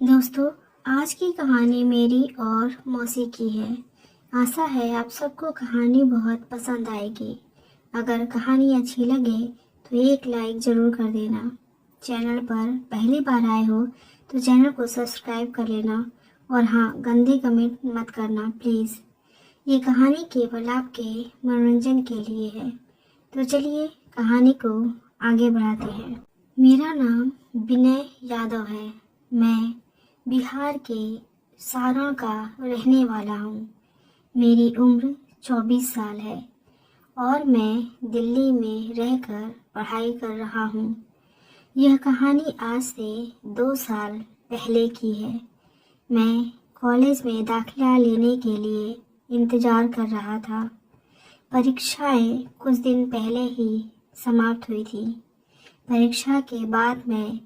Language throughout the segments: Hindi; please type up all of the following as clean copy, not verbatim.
दोस्तों, आज की कहानी मेरी और मौसी की है। आशा है आप सबको कहानी बहुत पसंद आएगी। अगर कहानी अच्छी लगे तो एक लाइक ज़रूर कर देना। चैनल पर पहली बार आए हो तो चैनल को सब्सक्राइब कर लेना और हाँ, गंदे कमेंट मत करना प्लीज़। ये कहानी केवल आपके मनोरंजन के लिए है। तो चलिए कहानी को आगे बढ़ाते हैं। मेरा नाम विनय यादव है। मैं बिहार के सारण का रहने वाला हूँ। मेरी उम्र 24 साल है और मैं दिल्ली में रहकर पढ़ाई कर रहा हूँ। यह कहानी आज से 2 साल पहले की है। मैं कॉलेज में दाखिला लेने के लिए इंतज़ार कर रहा था। परीक्षाएं कुछ दिन पहले ही समाप्त हुई थी। परीक्षा के बाद मैं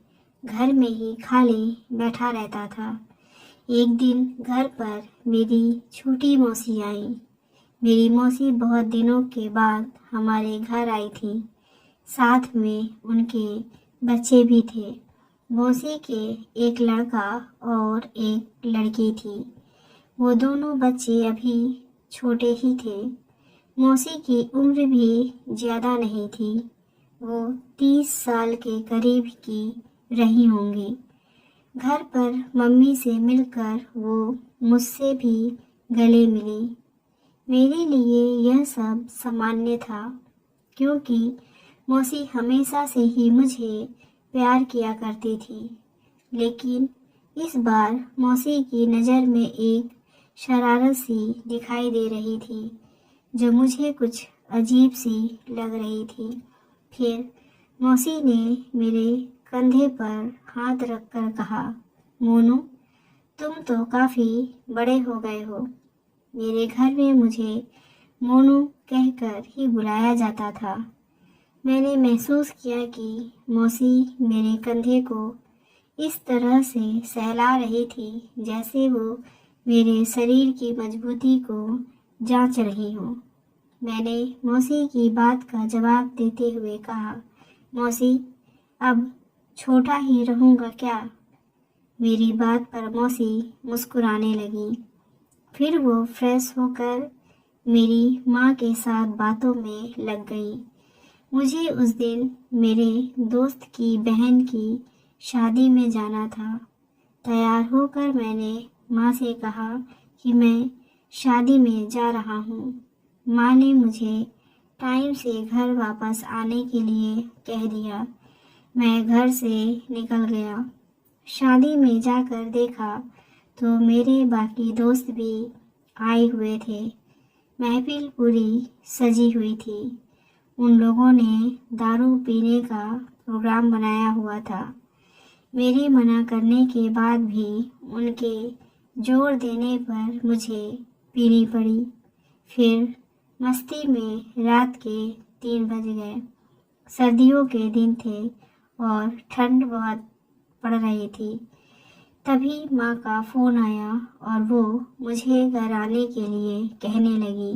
घर में ही खाली बैठा रहता था। एक दिन घर पर मेरी छोटी मौसी आई। मेरी मौसी बहुत दिनों के बाद हमारे घर आई थी। साथ में उनके बच्चे भी थे। मौसी के एक लड़का और एक लड़की थी। वो दोनों बच्चे अभी छोटे ही थे। मौसी की उम्र भी ज़्यादा नहीं थी। वो 30 साल के करीब की रही होंगी। घर पर मम्मी से मिलकर वो मुझसे भी गले मिली। मेरे लिए यह सब सामान्य था, क्योंकि मौसी हमेशा से ही मुझे प्यार किया करती थी। लेकिन इस बार मौसी की नज़र में एक शरारत सी दिखाई दे रही थी, जो मुझे कुछ अजीब सी लग रही थी। फिर मौसी ने मेरे कंधे पर हाथ रखकर कहा, मोनू, तुम तो काफ़ी बड़े हो गए हो। मेरे घर में मुझे मोनू कहकर ही बुलाया जाता था। मैंने महसूस किया कि मौसी मेरे कंधे को इस तरह से सहला रही थी जैसे वो मेरे शरीर की मजबूती को जांच रही हो। मैंने मौसी की बात का जवाब देते हुए कहा, मौसी, अब छोटा ही रहूँगा क्या? मेरी बात पर मौसी मुस्कुराने लगी। फिर वो फ्रेश होकर मेरी माँ के साथ बातों में लग गई। मुझे उस दिन मेरे दोस्त की बहन की शादी में जाना था। तैयार होकर मैंने माँ से कहा कि मैं शादी में जा रहा हूँ। माँ ने मुझे टाइम से घर वापस आने के लिए कह दिया। मैं घर से निकल गया। शादी में जाकर देखा तो मेरे बाकी दोस्त भी आए हुए थे। महफिल पूरी सजी हुई थी। उन लोगों ने दारू पीने का प्रोग्राम बनाया हुआ था। मेरे मना करने के बाद भी उनके जोर देने पर मुझे पीनी पड़ी। फिर मस्ती में रात के 3 बज गए। सर्दियों के दिन थे और ठंड बहुत पड़ रही थी। तभी माँ का फ़ोन आया और वो मुझे घर आने के लिए कहने लगी।